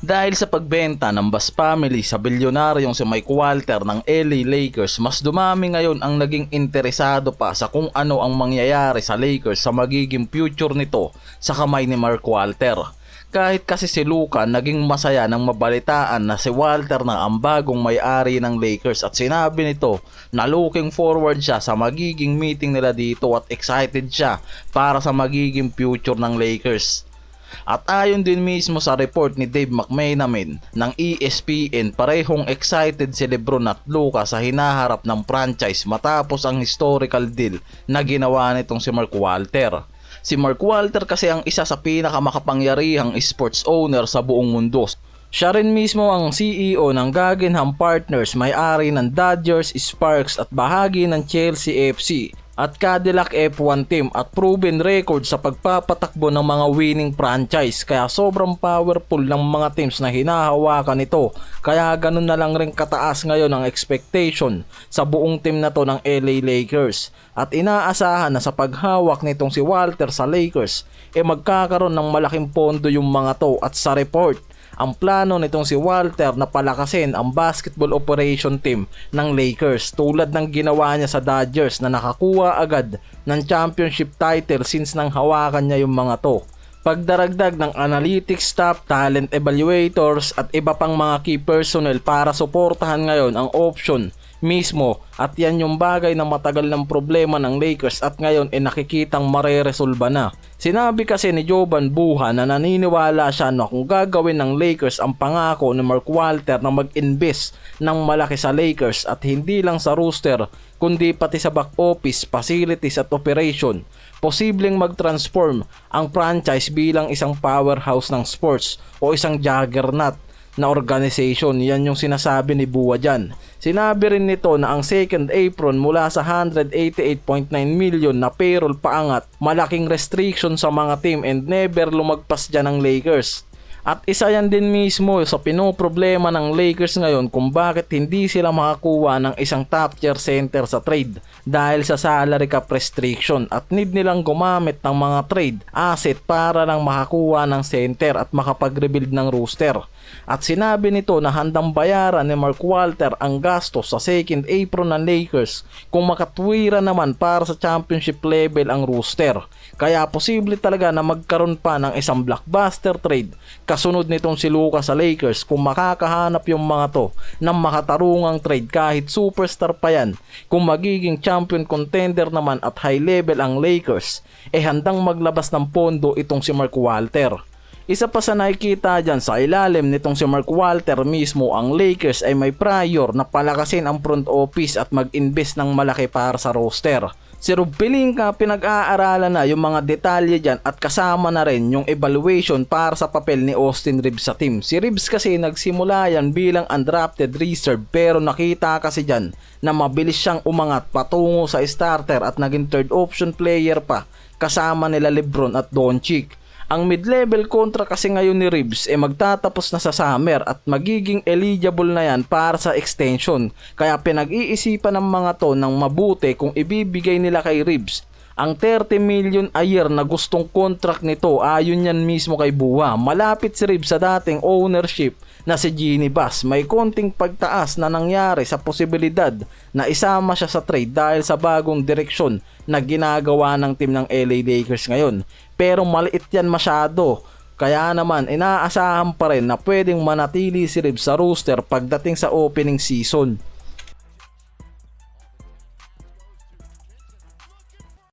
Dahil sa pagbenta ng Bas family sa bilyonaryong si Mike Walter ng LA Lakers, mas dumami ngayon ang naging interesado pa sa kung ano ang mangyayari sa Lakers sa magiging future nito sa kamay ni Mark Walter. Kahit kasi si Luka naging masaya nang mabalitaan na si Walter na ang bagong may-ari ng Lakers at sinabi nito na looking forward siya sa magiging meeting nila dito at excited siya para sa magiging future ng Lakers. At ayon din mismo sa report ni Dave McMenamin ng ESPN, parehong excited si LeBron at Luka sa hinaharap ng franchise matapos ang historical deal na ginawa nitong si Mark Walter. Si Mark Walter kasi ang isa sa pinakamakapangyarihang sports owner sa buong mundo. Siya rin mismo ang CEO ng Guggenheim Partners, may-ari ng Dodgers, Sparks at bahagi ng Chelsea FC at Cadillac F1 team at proven record sa pagpapatakbo ng mga winning franchise, kaya sobrang powerful ng mga teams na hinahawakan nito, kaya ganun na lang rin kataas ngayon ang expectation sa buong team na to ng LA Lakers at inaasahan na sa paghawak nitong si Walter sa Lakers magkakaroon ng malaking pondo yung mga to. At sa report, ang plano nitong si Walter na palakasin ang basketball operation team ng Lakers tulad ng ginawa niya sa Dodgers na nakakuha agad ng championship title since nang hawakan niya yung mga to. Pagdaragdag ng analytics staff, talent evaluators at iba pang mga key personnel para suportahan ngayon ang option mismo, at yan yung bagay na matagal ng problema ng Lakers at ngayon nakikitang mareresolba na. Sinabi kasi ni Jovan Buha na naniniwala siya na kung gagawin ng Lakers ang pangako ni Mark Walter na mag-invest ng malaki sa Lakers at hindi lang sa roster kundi pati sa back office, facilities at operation, posibleng mag-transform ang franchise bilang isang powerhouse ng sports o isang juggernaut na organization. Yan yung sinasabi ni Buwa dyan. Sinabi rin nito na ang second apron mula sa 188.9 million na payroll paangat, malaking restriction sa mga team and never lumagpas dyan ng Lakers. At isa yan din mismo sa pinoproblema ng Lakers ngayon kung bakit hindi sila makakuha ng isang top tier center sa trade dahil sa salary cap restriction at need nilang gumamit ng mga trade asset para lang makakuha ng center at makapag-rebuild ng roster. At sinabi nito na handang bayaran ni Mark Walter ang gastos sa second apron ng Lakers kung makatwira naman para sa championship level ang roster. Kaya posible talaga na magkaroon pa ng isang blockbuster trade kasunod nitong si Luka sa Lakers kung makakahanap yung mga to ng makatarungang trade kahit superstar pa yan. Kung magiging champion contender naman at high level ang Lakers, handang maglabas ng pondo itong si Mark Walter. Isa pa sa nakikita dyan sa ilalim nitong si Mark Walter mismo, ang Lakers ay may prior na palakasin ang front office at mag-invest ng malaki para sa roster. Si Rob Pelinka pinag-aaralan na yung mga detalye dyan at kasama na rin yung evaluation para sa papel ni Austin Reeves sa team. Si Reeves kasi nagsimula yan bilang undrafted reserve pero nakita kasi dyan na mabilis siyang umangat patungo sa starter at naging third option player pa kasama nila LeBron at Doncic. Ang mid-level contract kasi ngayon ni Reeves magtatapos na sa summer at magiging eligible na yan para sa extension. Kaya pinag-iisipan ng mga to ng mabuti kung ibibigay nila kay Reeves ang 30 million a year na gustong contract nito. Ayon yan mismo kay Buha. Malapit si Reeves sa dating ownership na si Jeanie Buss. May konting pagtaas na nangyari sa posibilidad na isama siya sa trade dahil sa bagong direksyon na ginagawa ng team ng LA Lakers ngayon. Pero maliit yan masyado. Kaya naman inaasahan pa rin na pwedeng manatili si Reeves sa roster pagdating sa opening season.